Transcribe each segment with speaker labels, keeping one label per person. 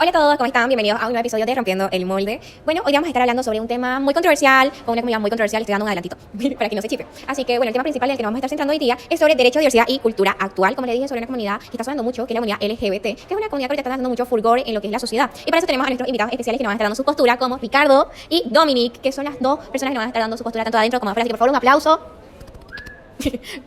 Speaker 1: Hola a todos, ¿cómo están? Bienvenidos a un nuevo episodio de Rompiendo el Molde. Bueno, hoy vamos a estar hablando sobre un tema muy controversial, con una comunidad muy controversial, estoy dando un adelantito, para que no se chipe. Así que, bueno, el tema principal en el que nos vamos a estar centrando hoy día es sobre derecho, diversidad y cultura actual, como les dije, sobre una comunidad que está sonando mucho, que es la comunidad LGBT, que es una comunidad que ahorita está dando mucho fulgor en lo que es la sociedad. Y para eso tenemos a nuestros invitados especiales que nos van a estar dando su postura, como Ricardo y Dominic, que son las dos personas que nos van a estar dando su postura tanto adentro como afuera, así que por favor un aplauso.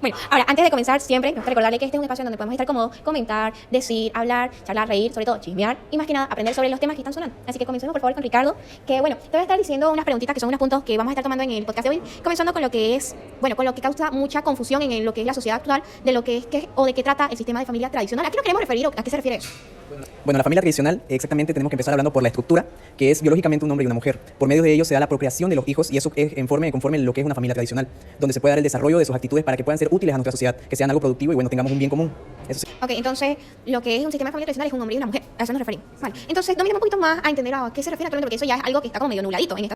Speaker 1: Bueno, ahora, antes de comenzar, siempre me gusta recordarle que este es un espacio en donde podemos estar cómodos, comentar, decir, hablar, charlar, reír, sobre todo chismear y más que nada aprender sobre los temas que están sonando. Así que comencemos por favor con Ricardo, que bueno, te voy a estar diciendo unas preguntitas que son unos puntos que vamos a estar tomando en el podcast de hoy, comenzando con lo que es, bueno, con lo que causa mucha confusión en lo que es la sociedad actual, de lo que es o de qué trata el sistema de familia tradicional. ¿A qué nos queremos referir o a qué se refiere eso?
Speaker 2: Bueno, la familia tradicional, exactamente tenemos que empezar hablando por la estructura, que es biológicamente un hombre y una mujer. Por medio de ello se da la procreación de los hijos y eso es conforme lo que es una familia tradicional, donde se puede dar el desarrollo de sus actitudes para que puedan ser útiles a nuestra sociedad, que sean algo productivo y bueno, tengamos un bien común. Eso sí.
Speaker 1: Ok, entonces lo que es un sistema de familia tradicional es un hombre y una mujer, a eso nos referimos. Vale, entonces dominemos un poquito más a entender a qué se refiere actualmente, porque eso ya es algo que está como medio nubladito en esta.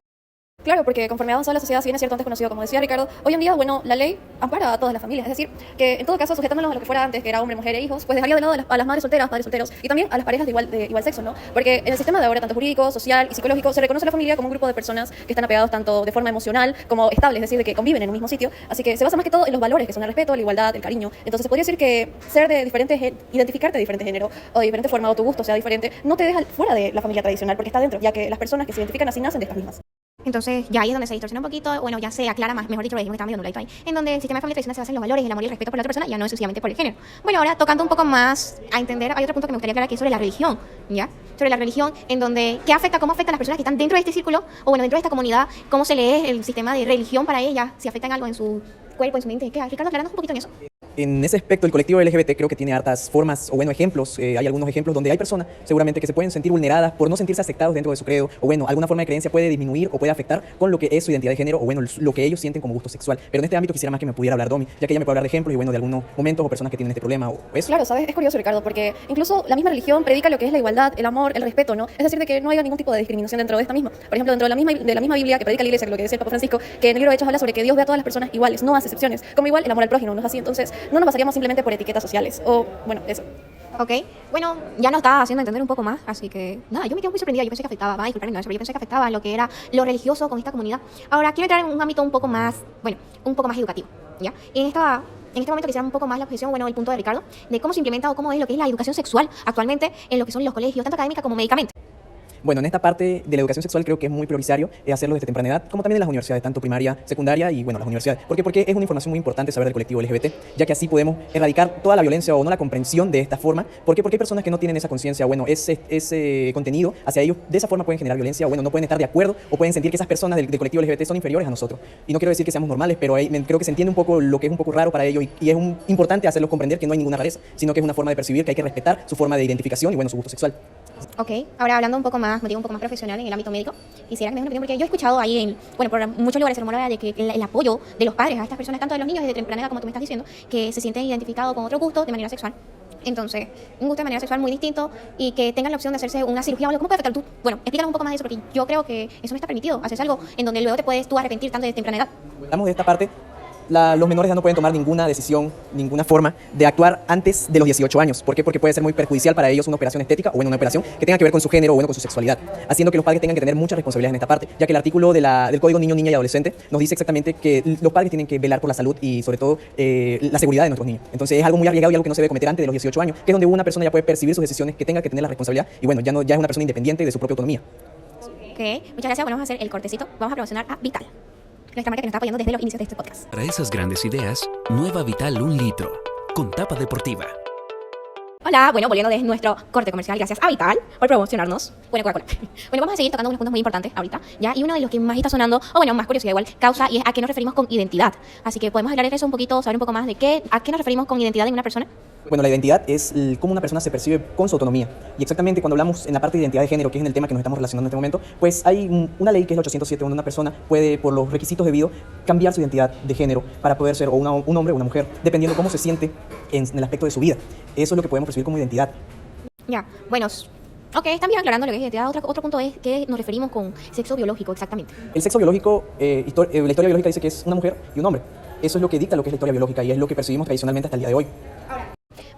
Speaker 3: Claro, porque conforme avanza la sociedad, si bien es cierto antes conocido, como decía Ricardo, hoy en día, bueno, la ley ampara a todas las familias. Es decir, que en todo caso, sujetándonos a lo que fuera antes, que era hombre, mujer e hijos, pues dejaría de lado a las madres solteras, padres solteros, y también a las parejas de igual sexo, ¿no? Porque en el sistema de ahora, tanto jurídico, social y psicológico, se reconoce a la familia como un grupo de personas que están apegados tanto de forma emocional como estable, es decir, de que conviven en un mismo sitio. Así que se basa más que todo en los valores, que son el respeto, la igualdad, el cariño. Entonces, se podría decir que ser de diferentes, identificarte de diferente género o de diferente forma, o tu gusto sea diferente, no te deja fuera de la familia tradicional, porque está dentro, ya que las personas que se identifican así nacen de estas mismas.
Speaker 1: Entonces, ya ahí es donde se distorsiona un poquito, bueno, ya se aclara más, mejor dicho, lo dijimos que está medio nubladito ahí, en donde el sistema de familia tradicional se basa en los valores, el amor y el respeto por la otra persona, ya no exclusivamente por el género. Bueno, ahora tocando un poco más a entender, hay otro punto que me gustaría aclarar que es sobre la religión, ¿ya? Sobre la religión, en donde, cómo afecta a las personas que están dentro de este círculo, o bueno, dentro de esta comunidad, cómo se lee el sistema de religión para ellas, si afecta en algo en su cuerpo, en su mente. ¿Qué? Ricardo, aclarando un poquito en eso.
Speaker 2: En ese aspecto, el colectivo LGBT creo que tiene hartas formas, o bueno, ejemplos, hay algunos ejemplos donde hay personas seguramente que se pueden sentir vulneradas por no sentirse aceptados dentro de su credo, o bueno, alguna forma de creencia puede disminuir o puede afectar con lo que es su identidad de género, o bueno, lo que ellos sienten como gusto sexual. Pero en este ámbito quisiera más que me pudiera hablar Domi, ya que ella me puede hablar de ejemplos y bueno, de algunos momentos o personas que tienen este problema o eso.
Speaker 3: Claro, ¿sabes? Es curioso, Ricardo, porque incluso la misma religión predica lo que es la igualdad, el amor, el respeto, ¿no? Es decir, de que no haya ningún tipo de discriminación dentro de esta misma. Por ejemplo, dentro de la misma Biblia que predica la Iglesia, lo que decía el Papa Francisco, que en el libro de Hechos habla sobre que Dios ve a todas las personas iguales, no hace excepciones, como igual el amor al prójimo, ¿no es así? Entonces, no nos basaríamos simplemente por etiquetas sociales, o bueno, eso.
Speaker 1: Ok, bueno, ya nos está haciendo entender un poco más, así que nada, yo me quedo muy sorprendida, yo pensé que afectaba, va a disculparme, no, pero yo pensé que afectaba lo que era lo religioso con esta comunidad. Ahora, quiero entrar en un ámbito un poco más, bueno, un poco más educativo, ¿ya? En este momento quisiera un poco más la posición, bueno, el punto de Ricardo, de cómo se implementa o cómo es lo que es la educación sexual actualmente en lo que son los colegios, tanto académica como médicamente.
Speaker 2: Bueno, en esta parte de la educación sexual creo que es muy prioritario hacerlo desde temprana edad, como también en las universidades, tanto primaria, secundaria y bueno, las universidades. ¿Por qué? Porque es una información muy importante saber del colectivo LGBT, ya que así podemos erradicar toda la violencia o no la comprensión de esta forma. ¿Por qué? Porque hay personas que no tienen esa conciencia, bueno, ese contenido hacia ellos, de esa forma pueden generar violencia, o bueno, no pueden estar de acuerdo o pueden sentir que esas personas del colectivo LGBT son inferiores a nosotros. Y no quiero decir que seamos normales, pero creo que se entiende un poco lo que es un poco raro para ellos y es importante hacerlos comprender que no hay ninguna rareza, sino que es una forma de percibir que hay que respetar su forma de identificación y bueno, su gusto sexual.
Speaker 1: Ok, ahora hablando un poco más, motivo un poco más profesional en el ámbito médico, quisiera que me den una opinión, porque yo he escuchado ahí, por muchos lugares se rumora de que el apoyo de los padres a estas personas, tanto de los niños desde temprana edad, como tú me estás diciendo, que se sienten identificados con otro gusto de manera sexual. Entonces, un gusto de manera sexual muy distinto y que tengan la opción de hacerse una cirugía o algo. ¿Cómo puede afectar tú? Bueno, explícanos un poco más de eso, porque yo creo que eso no está permitido, hacerse algo en donde luego te puedes tú arrepentir tanto desde temprana edad.
Speaker 2: Hablamos de esta parte. Los menores ya no pueden tomar ninguna decisión, ninguna forma de actuar antes de los 18 años. ¿Por qué? Porque puede ser muy perjudicial para ellos una operación estética o bueno, una operación que tenga que ver con su género o bueno, con su sexualidad, haciendo que los padres tengan que tener mucha responsabilidad en esta parte, ya que el artículo del Código Niño, Niña y Adolescente nos dice exactamente que los padres tienen que velar por la salud y sobre todo la seguridad de nuestros niños. Entonces es algo muy arriesgado y algo que no se debe cometer antes de los 18 años, que es donde una persona ya puede percibir sus decisiones, que tenga que tener la responsabilidad y bueno, ya es una persona independiente de su propia autonomía.
Speaker 1: Ok, muchas gracias. Bueno, vamos a hacer el cortecito. Vamos a promocionar a Vital, nuestra marca que nos está apoyando desde los inicios de este podcast.
Speaker 4: Para esas grandes ideas, Nueva Vital 1 litro, con tapa deportiva.
Speaker 1: Hola, bueno, volviendo de nuestro corte comercial, gracias a Vital por promocionarnos. Bueno, Coca-Cola. Bueno, vamos a seguir tocando unos puntos muy importantes ahorita, ¿ya? Y uno de los que más está sonando, o bueno, más curiosidad igual, causa, y es a qué nos referimos con identidad. Así que podemos hablar de eso un poquito, saber un poco más de a qué nos referimos con identidad en una persona.
Speaker 2: Bueno, la identidad es cómo una persona se percibe con su autonomía. Y exactamente cuando hablamos en la parte de identidad de género, que es en el tema que nos estamos relacionando en este momento, pues hay una ley que es el 807, donde una persona puede, por los requisitos debidos, cambiar su identidad de género para poder ser o un hombre o una mujer, dependiendo cómo se siente en el aspecto de su vida. Eso es lo que podemos percibir como identidad.
Speaker 1: Ya, bueno, ok, están bien aclarando lo que es identidad. Otro punto es que nos referimos con sexo biológico, exactamente.
Speaker 2: El sexo biológico, la historia biológica dice que es una mujer y un hombre. Eso es lo que dicta lo que es la historia biológica y es lo que percibimos tradicionalmente hasta el día de hoy.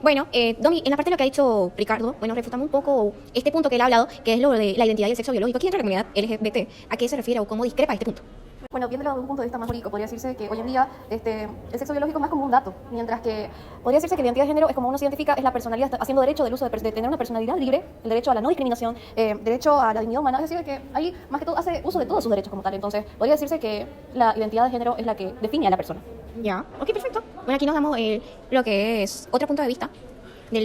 Speaker 1: Bueno, Domi, en la parte de lo que ha dicho Ricardo, bueno, refutamos un poco este punto que él ha hablado, que es lo de la identidad y el sexo biológico aquí dentro de la comunidad LGBT. ¿A qué se refiere o cómo discrepa este punto?
Speaker 3: Bueno, viéndolo desde un punto de vista más jurídico, podría decirse que hoy en día el sexo biológico es más como un dato, mientras que podría decirse que la identidad de género es como uno se identifica, es la personalidad, haciendo derecho del uso de tener una personalidad libre, el derecho a la no discriminación, derecho a la dignidad humana, es decir, que ahí más que todo hace uso de todos sus derechos como tal. Entonces, podría decirse que la identidad de género es la que define a la persona.
Speaker 1: Ya, ok, perfecto. Bueno, aquí nos damos lo que es otro punto de vista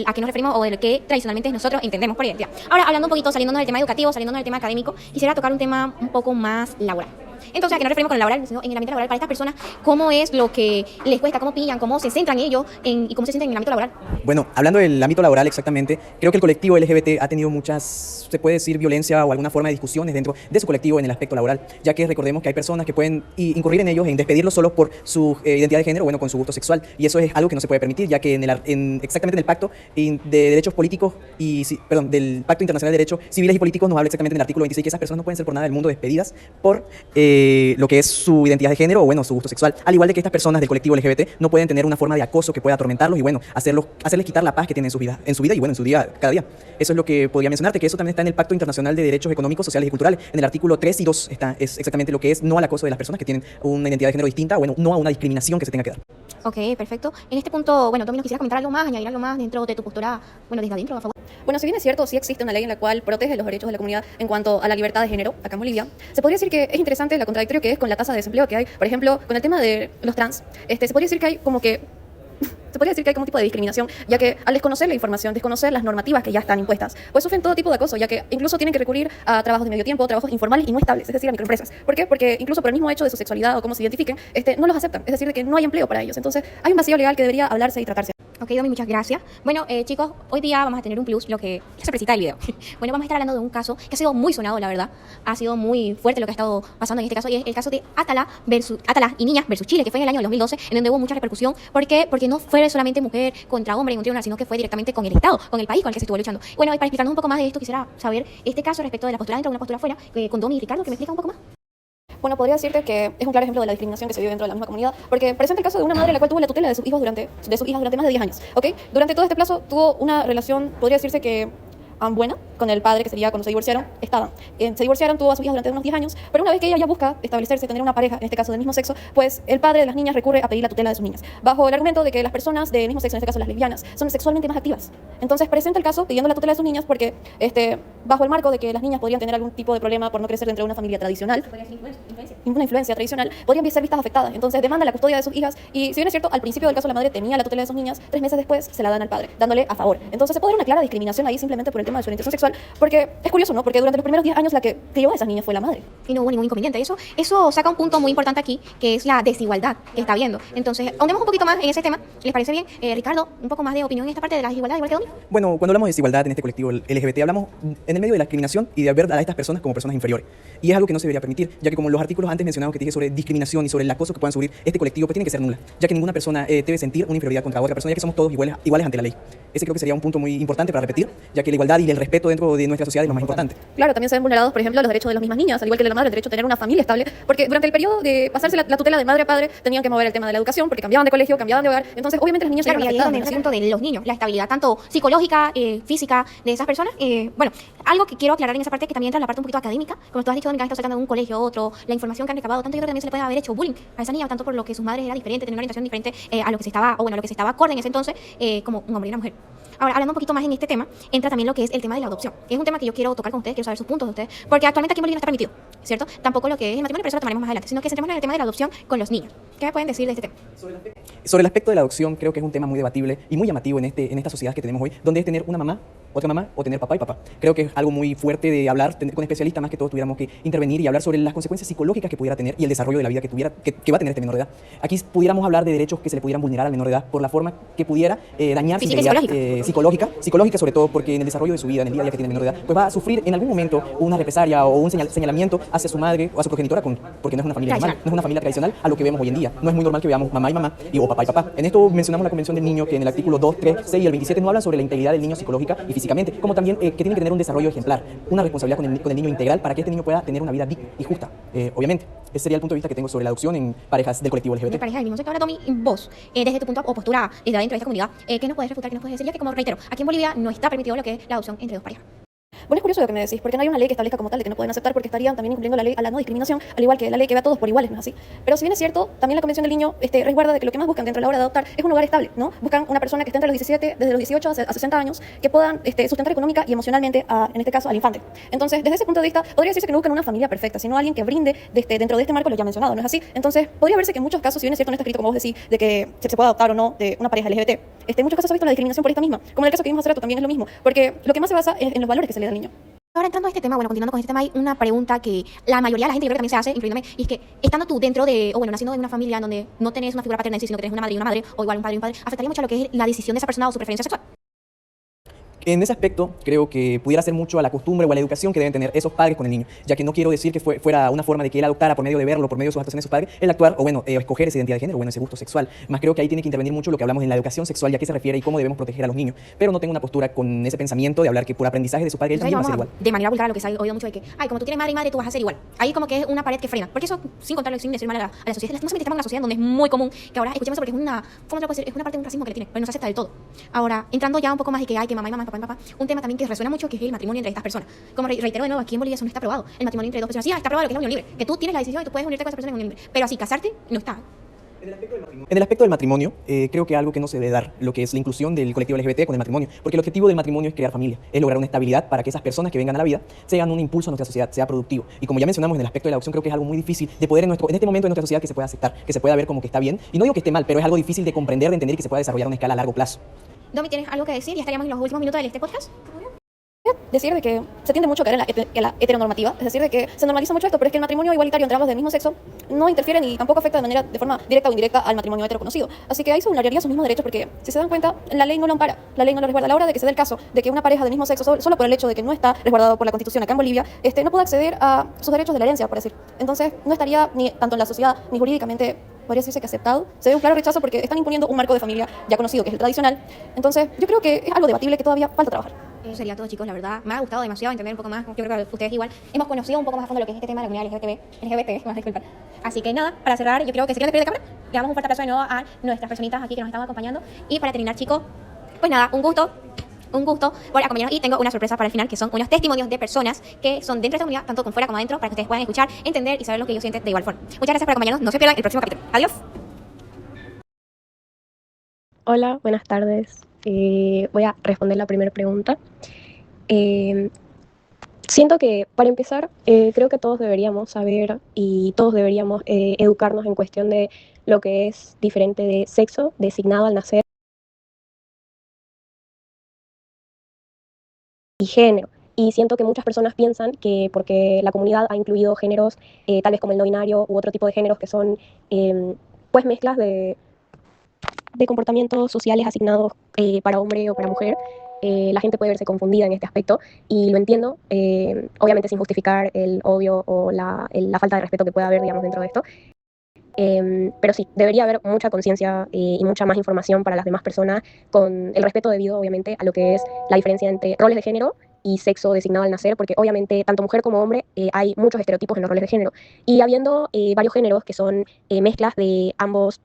Speaker 1: a qué nos referimos o del que tradicionalmente nosotros entendemos por identidad. Ahora, hablando un poquito, saliéndonos del tema educativo, saliéndonos del tema académico, quisiera tocar un tema un poco más laboral. Entonces, ¿a qué nos referimos con el laboral? Sino en el ambiente laboral para estas personas, ¿cómo es lo que les cuesta, cómo pillan, cómo se centran ellos y cómo se sienten en el ámbito laboral?
Speaker 2: Bueno, hablando del ámbito laboral exactamente, creo que el colectivo LGBT ha tenido muchas, se puede decir, violencia o alguna forma de discusiones dentro de su colectivo en el aspecto laboral, ya que recordemos que hay personas que pueden incurrir en ellos, en despedirlos solo por su identidad de género, bueno, con su gusto sexual, y eso es algo que no se puede permitir, ya que exactamente en el pacto de derechos políticos del Pacto Internacional de Derechos Civiles y Políticos nos habla exactamente en el artículo 26 que esas personas no pueden ser por nada del mundo despedidas por lo que es su identidad de género o, bueno, su gusto sexual, al igual de que estas personas del colectivo LGBT no pueden tener una forma de acoso que pueda atormentarlos y, bueno, hacerles quitar la paz que tienen en su vida y, bueno, en su día, cada día. Eso es lo que podría mencionarte, que eso también está en el Pacto Internacional de Derechos Económicos, Sociales y Culturales. En el artículo 3 y 2 es exactamente lo que es no al acoso de las personas que tienen una identidad de género distinta, bueno, no a una discriminación que se tenga que dar.
Speaker 1: Ok, perfecto. En este punto, bueno, Domi, ¿nos quisieras comentar algo más, añadir algo más dentro de tu postura, bueno, desde adentro, a favor?
Speaker 3: Bueno, si bien es cierto, sí existe una ley en la cual protege los derechos de la comunidad en cuanto a la libertad de género, acá en Bolivia, se podría decir que es interesante la contradictorio que es con la tasa de desempleo que hay, por ejemplo, con el tema de los trans. Se podría decir que hay como un tipo de discriminación, ya que al desconocer la información, desconocer las normativas que ya están impuestas, pues sufren todo tipo de acoso, ya que incluso tienen que recurrir a trabajos de medio tiempo, trabajos informales y no estables, es decir, a microempresas. ¿Por qué? Porque incluso por el mismo hecho de su sexualidad o cómo se identifiquen, no los aceptan, es decir, de que no hay empleo para ellos. Entonces, hay un vacío legal que debería hablarse y tratarse.
Speaker 1: Ok, Domi, muchas gracias. Bueno, chicos, hoy día vamos a tener un plus, lo que la sorpresita del video. Bueno, vamos a estar hablando de un caso que ha sido muy sonado, la verdad. Ha sido muy fuerte lo que ha estado pasando en este caso, y es el caso de Atala y Niñas versus Chile, que fue en el año 2012, en donde hubo mucha repercusión. ¿Por qué? Porque no fue solamente mujer contra hombre en un tribunal, sino que fue directamente con el Estado, con el país con el que se estuvo luchando. Bueno, y para explicarnos un poco más de esto, quisiera saber este caso respecto de la postura dentro de una postura fuera, con Domi y Ricardo, que me explica un poco más.
Speaker 3: Bueno, podría decirte que es un claro ejemplo de la discriminación que se vive dentro de la misma comunidad, porque presenta el caso de una madre la cual tuvo la tutela de sus hijas durante más de 10 años, ¿ok? Durante todo este plazo tuvo una relación, podría decirse que buena, con el padre, que sería cuando se divorciaron, se divorciaron, tuvo a sus hijas durante unos 10 años, pero una vez que ella ya busca establecerse, tener una pareja, en este caso del mismo sexo, pues el padre de las niñas recurre a pedir la tutela de sus niñas, bajo el argumento de que las personas del mismo sexo, en este caso las lesbianas, son sexualmente más activas. Entonces presenta el caso pidiendo la tutela de sus niñas porque, bajo el marco de que las niñas podrían tener algún tipo de problema por no crecer dentro de una familia tradicional, una influencia tradicional, podrían ser vistas afectadas. Entonces demanda la custodia de sus hijas y, si bien es cierto, al principio del caso la madre tenía la tutela de sus niñas, 3 meses después se la dan al padre, dándole a favor. Entonces se puede ver una clara discriminación ahí simplemente por el tema de su orientación sexual, porque es curioso, ¿no? Porque durante los primeros 10 años la que crió a esas niñas fue la madre.
Speaker 1: Y no hubo ningún inconveniente. Eso saca un punto muy importante aquí, que es la desigualdad que está habiendo. Entonces, ahondemos un poquito más en ese tema. ¿Les parece bien? Ricardo, un poco más de opinión en esta parte de la desigualdad, igual que Domi.
Speaker 2: Bueno, cuando hablamos de desigualdad en este colectivo LGBT, hablamos en el medio de la discriminación y de ver a estas personas como personas inferiores. Y es algo que no se debería permitir, ya que como los artículos antes mencionados que te dije sobre discriminación y sobre el acoso que puedan sufrir este colectivo, pues tienen que ser nulas, ya que ninguna persona debe sentir una inferioridad contra otra persona, ya que somos todos iguales ante la ley. Ese creo que sería un punto muy importante para repetir, ya que la igualdad y el respeto dentro de nuestra sociedad es lo más importante.
Speaker 3: Claro, también se ven vulnerados, por ejemplo, los derechos de las mismas niñas, al igual que de la madre, el derecho a tener una familia estable, porque durante el periodo de pasarse la tutela de madre a padre, tenían que mover el tema de la educación, porque cambiaban de colegio, cambiaban de hogar, entonces obviamente las niñas
Speaker 1: Claro, y
Speaker 3: eran
Speaker 1: ahí es
Speaker 3: afectadas.
Speaker 1: donde entra el punto de los niños, la estabilidad tanto psicológica, física de esas personas. Bueno, algo que quiero aclarar en esa parte, que también entra en la parte un poquito académica, como tú has dicho, Domi, que han estado sacando de un colegio a otro, la información que han recabado, tanto yo creo que también se le puede haber hecho bullying a esa niña, tanto por lo que sus madres eran diferentes, tenían una orientación diferente a lo que se estaba acorde en ese entonces, como un hombre y una mujer. Ahora, hablando un poquito más en este tema, entra también lo que es el tema de la adopción. Es un tema que yo quiero tocar con ustedes, quiero saber sus puntos de ustedes, porque actualmente aquí en Bolivia no está permitido, ¿cierto? Tampoco lo que es el matrimonio, pero eso lo tomaremos más adelante, sino que centremos en el tema de la adopción con los niños. ¿Qué me pueden decir de este tema?
Speaker 2: Sobre el aspecto de la adopción, creo que es un tema muy debatible y muy llamativo en esta sociedad que tenemos hoy, donde es tener una mamá, otra mamá o tener papá y papá. Creo que es algo muy fuerte de hablar con especialistas, más que todos tuviéramos que intervenir y hablar sobre las consecuencias psicológicas que pudiera tener y el desarrollo de la vida que va a tener este menor de edad. Aquí pudiéramos hablar de derechos que se le pudieran vulnerar al menor de edad por la forma que pudiera dañar su
Speaker 1: Física
Speaker 2: integridad psicológica, sobre todo porque en el desarrollo de su vida, en el día a día que tiene el menor de edad, pues va a sufrir en algún momento una represalia o un señalamiento hacia su madre o a su progenitora, porque no es una familia normal, no es una familia tradicional a lo que vemos hoy en día. No es muy normal que veamos mamá y mamá o papá y papá. En esto mencionamos la Convención del Niño, que en el artículo 2, 3, 6 y el 27 nos hablan sobre la integridad del niño psicológica y física. físicamente, como también que tienen que tener un desarrollo ejemplar, una responsabilidad con el niño integral para que este niño pueda tener una vida digna y justa, obviamente. Ese sería el punto de vista que tengo sobre la adopción en parejas del colectivo
Speaker 1: De
Speaker 2: LGBT.
Speaker 1: pareja del mismo sexo. Ahora, Tommy, vos, desde tu punto o postura, desde adentro de esta comunidad, ¿qué nos puedes refutar, qué nos puedes decir? Ya que, como reitero, aquí en Bolivia no está permitido lo que es la adopción entre dos parejas.
Speaker 3: Bueno, es curioso lo que me decís, porque no hay una ley que establezca como tal de que no pueden aceptar, porque estarían también incumpliendo la ley a la no discriminación, al igual que la ley que ve a todos por iguales, ¿no es así? Pero si bien es cierto, también la Convención del Niño resguarda de que lo que más buscan dentro de la hora de adoptar es un hogar estable, ¿no? Buscan una persona que esté entre los 17, desde los 18 a 60 años, que puedan sustentar económica y emocionalmente, en este caso, al infante. Entonces, desde ese punto de vista, podría decirse que no buscan una familia perfecta, sino alguien que brinde dentro de este marco lo ya mencionado, ¿no es así? Entonces, podría verse que en muchos casos, si bien es cierto, no está escrito como vos decís, de que se puede adoptar o no de una pareja LGBT, en muchos casos se ha visto la discriminación por esta misma, como en el caso que vimos hace rato, también es lo mismo, porque lo que más se basa es en los valores que se le da al niño.
Speaker 1: Ahora, entrando a este tema, bueno, continuando con este tema, hay una pregunta que la mayoría de la gente yo creo que también se hace, incluyéndome, y es que estando tú dentro de, o bueno, naciendo de una familia donde no tenés una figura paterna en sí, sino que tenés una madre y una madre, o igual un padre y un padre, afectaría mucho a lo que es la decisión de esa persona o su preferencia sexual.
Speaker 2: En ese aspecto, creo que pudiera ser mucho a la costumbre o a la educación que deben tener esos padres con el niño, ya que no quiero decir que fuera una forma de que él adoptara por medio de verlo, por medio de sus actuaciones de sus padres, el actuar o bueno, escoger esa identidad de género, o bueno, ese gusto sexual. Más creo que ahí tiene que intervenir mucho lo que hablamos en la educación sexual y a qué se refiere y cómo debemos proteger a los niños. Pero no tengo una postura con ese pensamiento de hablar que por aprendizaje de su padre él
Speaker 1: Entonces,
Speaker 2: también va a ser
Speaker 1: vamos
Speaker 2: igual.
Speaker 1: de manera vulgar a lo que se ha oído mucho de que, ay, como tú tienes madre y madre, tú vas a ser igual. Ahí como que es una pared que frena. Porque eso, sin contarlo, sin decir mal a la sociedad, lastimosamente estamos en una sociedad donde es muy común que ahora escuchemos eso porque es una, ¿cómo te lo puedo decir? Es una parte de un racismo que le tiene, pero no se acepta del todo. Ahora, entrando ya un poco más de que hay que mamá y mamá, papá y papá, un tema también que resuena mucho que es el matrimonio entre estas personas. Como reitero de nuevo, aquí en Bolivia eso no está aprobado. El matrimonio entre dos personas, sí, está aprobado lo que es la unión libre, que tú tienes la decisión y tú puedes unirte con esa persona en unión libre. Pero así, casarte, no está.
Speaker 2: En el aspecto del matrimonio, creo que algo que no se debe dar, lo que es la inclusión del colectivo LGBT con el matrimonio, porque el objetivo del matrimonio es crear familia, es lograr una estabilidad para que esas personas que vengan a la vida sean un impulso a nuestra sociedad, sea productivo. Y como ya mencionamos en el aspecto de la adopción, creo que es algo muy difícil de poder en este momento de nuestra sociedad que se pueda aceptar, que se pueda ver como que está bien. Y no digo que esté mal, pero es algo difícil de comprender, de entender y que se pueda desarrollar a una escala a largo plazo.
Speaker 1: Domi, ¿tienes algo que decir? Ya estaríamos en los últimos minutos de este podcast.
Speaker 3: Decir de que se tiende mucho a caer en la heteronormativa, es decir, de que se normaliza mucho esto, pero es que el matrimonio igualitario entre ambos del mismo sexo no interfiere ni tampoco afecta de forma directa o indirecta al matrimonio heteroconocido. Así que ahí se vulneraría sus mismos derechos porque, si se dan cuenta, la ley no lo ampara, la ley no lo resguarda. A la hora de que se dé el caso de que una pareja del mismo sexo, solo por el hecho de que no está resguardado por la Constitución acá en Bolivia, no puede acceder a sus derechos de la herencia, por decir. Entonces, no estaría ni tanto en la sociedad ni jurídicamente, podría decirse que aceptado. Se ve un claro rechazo porque están imponiendo un marco de familia ya conocido, que es el tradicional. Entonces, yo creo que es algo debatible que todavía falta trabajar.
Speaker 1: Eso sería todo, chicos, la verdad. Me ha gustado demasiado entender un poco más. Yo creo que ustedes igual hemos conocido un poco más a fondo lo que es este tema de la comunidad LGBT, más disculpar. Así que nada, para cerrar, yo creo que se quieren despedir de cámara. Le damos un fuerte aplauso de nuevo a nuestras personitas aquí que nos están acompañando. Y para terminar, chicos, pues nada, un gusto por acompañarnos. Y tengo una sorpresa para el final, que son unos testimonios de personas que son dentro de esta comunidad, tanto con fuera como adentro, para que ustedes puedan escuchar, entender y saber lo que ellos sienten de igual forma. Muchas gracias por acompañarnos. No se pierdan el próximo capítulo. Adiós.
Speaker 5: Hola, buenas tardes. Voy a responder la primera pregunta. Siento que, para empezar, creo que todos deberíamos saber y todos deberíamos educarnos en cuestión de lo que es diferente de sexo designado al nacer y género. Y siento que muchas personas piensan que porque la comunidad ha incluido géneros, tal vez como el no binario u otro tipo de géneros que son pues mezclas de comportamientos sociales asignados para hombre o para mujer, la gente puede verse confundida en este aspecto y lo entiendo, obviamente sin justificar el odio o la falta de respeto que pueda haber, digamos, dentro de esto. Pero sí, debería haber mucha conciencia y mucha más información para las demás personas con el respeto debido, obviamente, a lo que es la diferencia entre roles de género y sexo designado al nacer, porque obviamente tanto mujer como hombre hay muchos estereotipos en los roles de género. Y habiendo varios géneros que son mezclas de ambos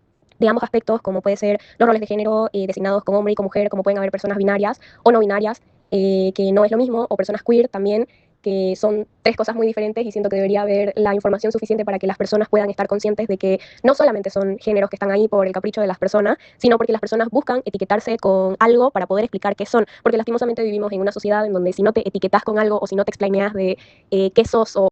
Speaker 5: aspectos, como puede ser los roles de género designados como hombre y como mujer, como pueden haber personas binarias o no binarias, que no es lo mismo, o personas queer también, que son tres cosas muy diferentes, y siento que debería haber la información suficiente para que las personas puedan estar conscientes de que no solamente son géneros que están ahí por el capricho de las personas, sino porque las personas buscan etiquetarse con algo para poder explicar qué son, porque lastimosamente vivimos en una sociedad en donde si no te etiquetas con algo o si no te explaneas de qué sos o